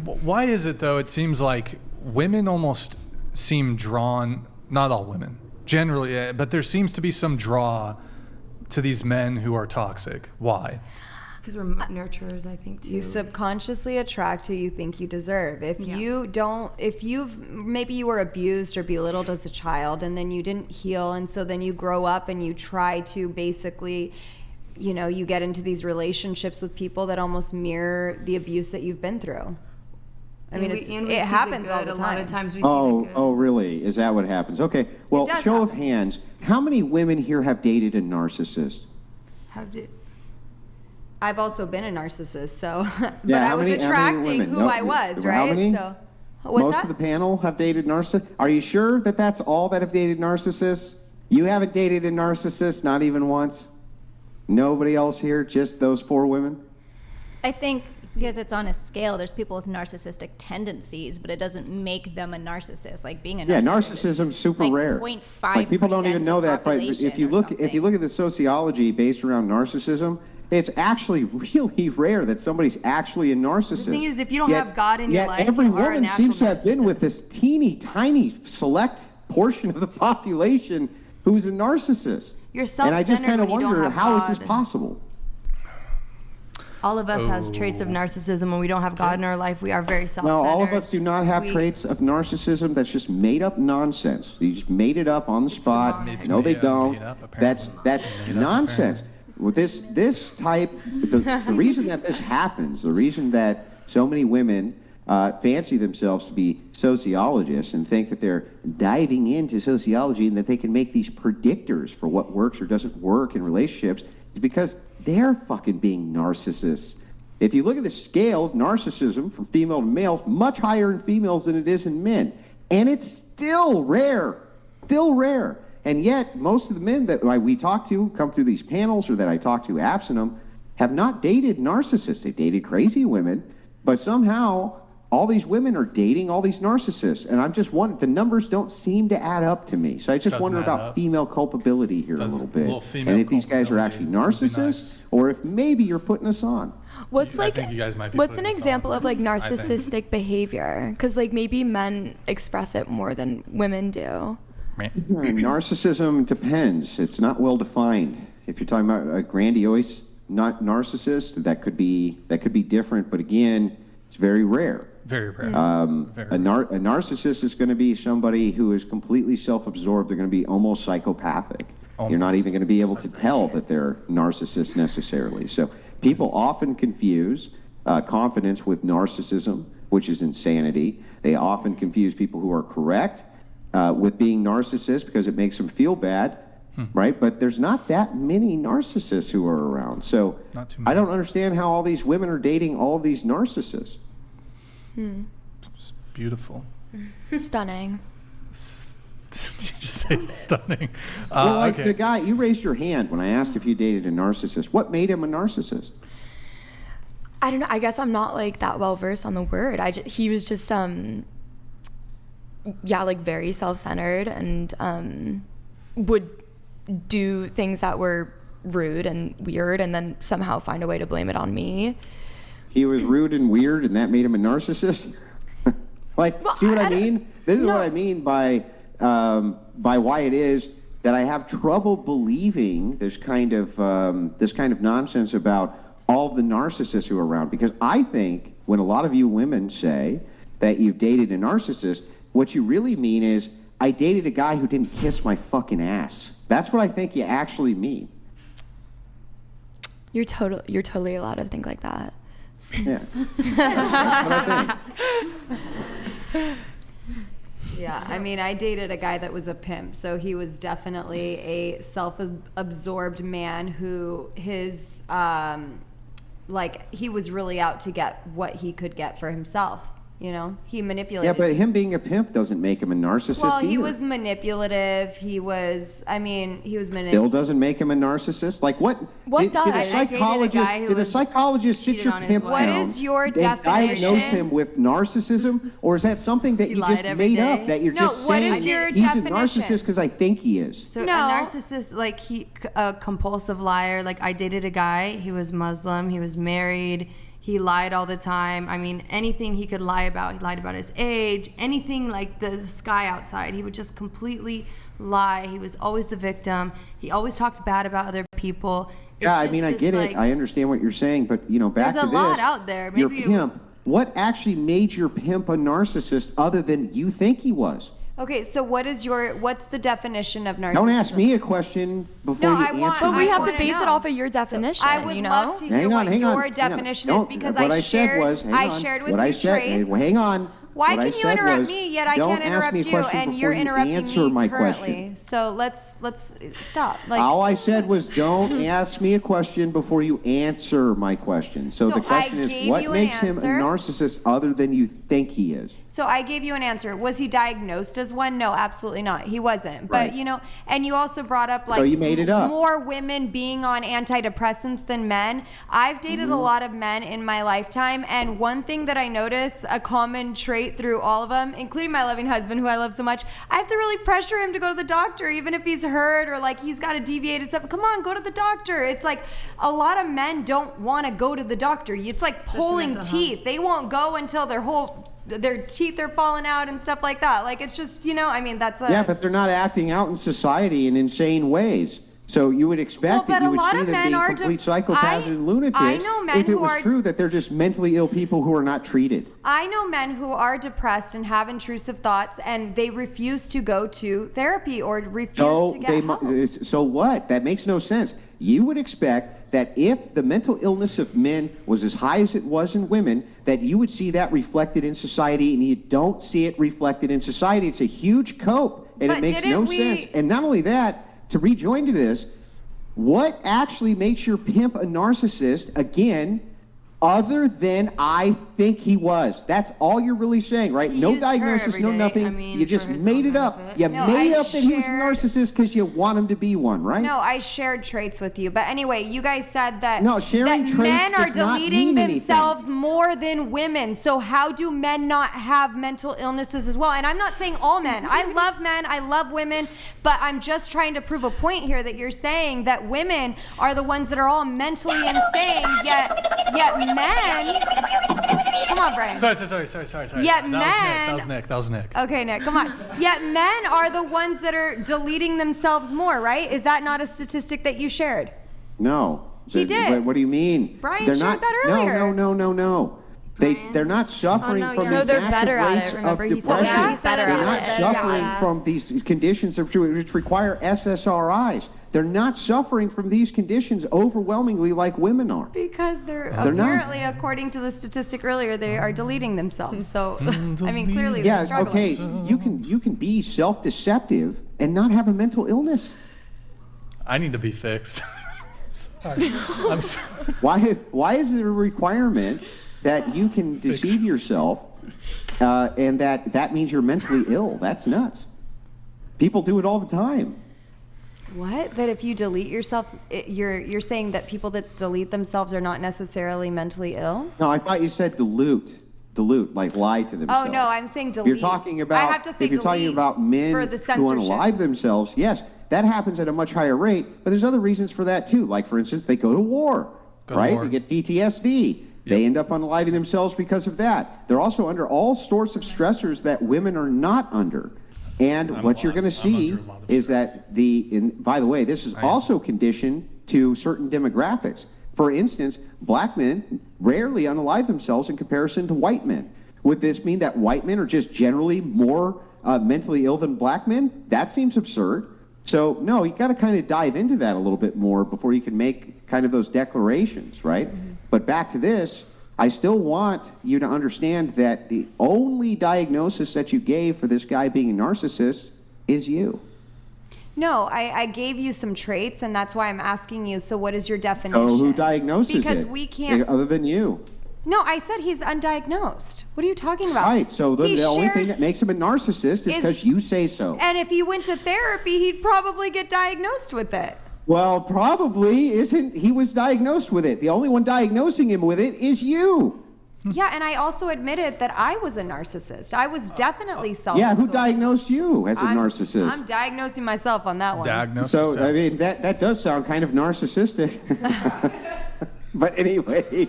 Why is it, though, it seems like women almost seem drawn, not all women, generally, but there seems to be some draw to these men who are toxic. Why? Because we're nurturers, I think, too. You subconsciously attract who you think you deserve. If maybe you were abused or belittled as a child and then you didn't heal, and so then you grow up and you try to basically, you get into these relationships with people that almost mirror the abuse that you've been through. I mean, it happens all the time. A lot of times we see the good. Oh, really? Is that what happens? Okay. Well, show of hands. How many women here have dated a narcissist? I've also been a narcissist, so but I was attracting who I was, right? How many? So, most of the panel have dated narcissists. Are you sure that that's all that have dated narcissists? You haven't dated a narcissist, not even once? Nobody else here? Just those 4 women? I think because it's on a scale, there's people with narcissistic tendencies, but it doesn't make them a narcissist. Like being a narcissist. Yeah, narcissism's super rare. 0.5%. Like people don't even know that. But if you look at the sociology based around narcissism, it's actually really rare that somebody's actually a narcissist. The thing is, if you don't have God in your life, every you are woman a seems to have narcissist. been with this teeny tiny select portion of the population who's a narcissist. You're self-centered. And I just kind of wonder, how is this God. possible? All of us have traits of narcissism. When we don't have God in our life, we are very self-centered. No, all of us do not have traits of narcissism. That's just made up nonsense. You just made it up on the spot. No, they don't. That's nonsense. With this type, the reason that this happens, the reason that so many women fancy themselves to be sociologists and think that they're diving into sociology and that they can make these predictors for what works or doesn't work in relationships is because they're fucking being narcissists. If you look at the scale of narcissism from female to male, much higher in females than it is in men. And it's still rare. And yet, most of the men that we talk to, come through these panels, or that I talk to absent them, have not dated narcissists. They dated crazy women, but somehow all these women are dating all these narcissists. And I'm just wondering, the numbers don't seem to add up to me. So I just wonder about female culpability here a little bit. And if these guys are actually narcissists, or if maybe you're putting us on. What's an example of like narcissistic behavior? Because like maybe men express it more than women do. Narcissism depends. It's not well defined. If you're talking about a grandiose narcissist, that could be different. But again, it's very rare. Very rare. A narcissist is going to be somebody who is completely self-absorbed. They're going to be almost psychopathic. You're not even going to be able to tell that they're narcissists necessarily. So people often confuse confidence with narcissism, which is insanity. They often confuse people who are correct with being narcissists because it makes them feel bad, right? But there's not that many narcissists who are around. So I don't understand how all these women are dating all of these narcissists. It's beautiful. Stunning. Did you just say stunning? Well, like the guy, you raised your hand when I asked if you dated a narcissist. What made him a narcissist? I don't know. I guess I'm not like that well versed on the word. He was just like very self-centered and would do things that were rude and weird and then somehow find a way to blame it on me. He was rude and weird and that made him a narcissist? See what I mean? This is what I mean by why it is that I have trouble believing this kind of nonsense about all the narcissists who are around. Because I think when a lot of you women say that you've dated a narcissist, what you really mean is, I dated a guy who didn't kiss my fucking ass. That's what I think you actually mean. You're totally allowed to think like that. Yeah. That's what I think. Yeah, I mean, I dated a guy that was a pimp, so he was definitely a self-absorbed man who his, he was really out to get what he could get for himself. You know, he manipulated. Yeah, but him being a pimp doesn't make him a narcissist Well, either. he was manipulative. He was manipulative. Still doesn't make him a narcissist? Like what? Did a psychologist sit your pimp down? What is your definition? Diagnose him with narcissism? Or is that something that you just made up? That you're just saying he's a narcissist because I think he is? So a narcissist, a compulsive liar. Like I dated a guy, he was Muslim, he was married. He lied all the time. I mean, anything he could lie about. He lied about his age, anything like the sky outside. He would just completely lie. He was always the victim. He always talked bad about other people. Yeah, I mean, I get it. I understand what you're saying, but, you know, back to this. There's a lot out there. Maybe your pimp. What actually made your pimp a narcissist other than you think he was? Okay, so what's the definition of narcissism? Don't ask me a question before you answer. But we have to base it off of your definition. I would love to hear what your definition is, because I shared with you traits. Hang on. Why can you interrupt me, yet I can't interrupt you, and you're interrupting me currently? So let's stop. All I said was don't ask me a question before you answer my question. So the question is, what makes him a narcissist other than you think he is? So I gave you an answer. Was he diagnosed as one? No, absolutely not. He wasn't. But, you know, and you also brought up, like, so you made it up. More women being on antidepressants than men. I've dated a lot of men in my lifetime, and one thing that I notice, a common trait through all of them, including my loving husband, who I love so much, I have to really pressure him to go to the doctor, even if he's hurt or, like, he's got a deviated stuff. Come on, go to the doctor. It's like a lot of men don't want to go to the doctor. It's like pulling teeth. They won't go until their teeth are falling out and stuff like that. Like, it's just, you know, I mean, yeah, but they're not acting out in society in insane ways. So you would expect that you would see them being complete psychopaths and lunatics if it was true that they're just mentally ill people who are not treated. I know men who are depressed and have intrusive thoughts, and they refuse to go to therapy or refuse to get help. So what? That makes no sense. You would expect that if the mental illness of men was as high as it was in women, that you would see that reflected in society, and you don't see it reflected in society. It's a huge cope, and it makes no sense. And not only that, to rejoin to this, what actually makes your pimp a narcissist, again, other than I think he was? That's all you're really saying, right? No diagnosis, no nothing. I mean, you just made it up. You made up that he was a narcissist because you want him to be one, right? No, I shared traits with you. But anyway, you guys said that, sharing traits men are does not deleting mean themselves anything. more than women. So how do men not have mental illnesses as well? And I'm not saying all men. I love men. I love women. But I'm just trying to prove a point here that you're saying that women are the ones that are all mentally insane, yet men. Come on, Brian. Sorry. Yet That was Nick. Okay, Nick, come on. Yet men are the ones that are deleting themselves more, right? Is that not a statistic that you shared? No. He did. What do you mean? Brian shared that earlier. No. They're not suffering from these massive rates of depression. They're not suffering from these conditions which require SSRIs. They're not suffering from these conditions overwhelmingly like women are. Because they're apparently, according to the statistic earlier, they are deleting themselves. So, I mean, clearly they're struggling. Okay, you can be self-deceptive and not have a mental illness. I need to be fixed. Sorry. I'm sorry. Why is it a requirement that you can deceive yourself and that means you're mentally ill? That's nuts. People do it all the time. What? That if you delete yourself, you're saying that people that delete themselves are not necessarily mentally ill? No, I thought you said dilute, like lie to themselves. Oh no, I'm saying delete. You're talking about, I have to say if you're talking about men who unalive themselves, yes, that happens at a much higher rate, but there's other reasons for that too. Like, for instance, they go to war, right? They get PTSD. Yep. They end up unaliving themselves because of that. They're also under all sorts of stressors that women are not under. And what you're going to see is that by the way, this is also conditioned to certain demographics. For instance, black men rarely unalive themselves in comparison to white men. Would this mean that white men are just generally more mentally ill than black men? That seems absurd. So no, you got to kind of dive into that a little bit more before you can make kind of those declarations, right? Mm-hmm. But back to this, I still want you to understand that the only diagnosis that you gave for this guy being a narcissist is you. No, I gave you some traits, and that's why I'm asking you, so what is your definition? So who diagnoses it? Because we can't... Other than you. No, I said he's undiagnosed. What are you talking about? Right, so the only thing that makes him a narcissist is because you say so. And if he went to therapy, he'd probably get diagnosed with it. Well, probably isn't. He was diagnosed with it. The only one diagnosing him with it is you. Yeah, and I also admitted that I was a narcissist. I was definitely self-absorbed. Yeah, who diagnosed you as a narcissist? I'm diagnosing myself on that one. So, I mean, that does sound kind of narcissistic. But anyway...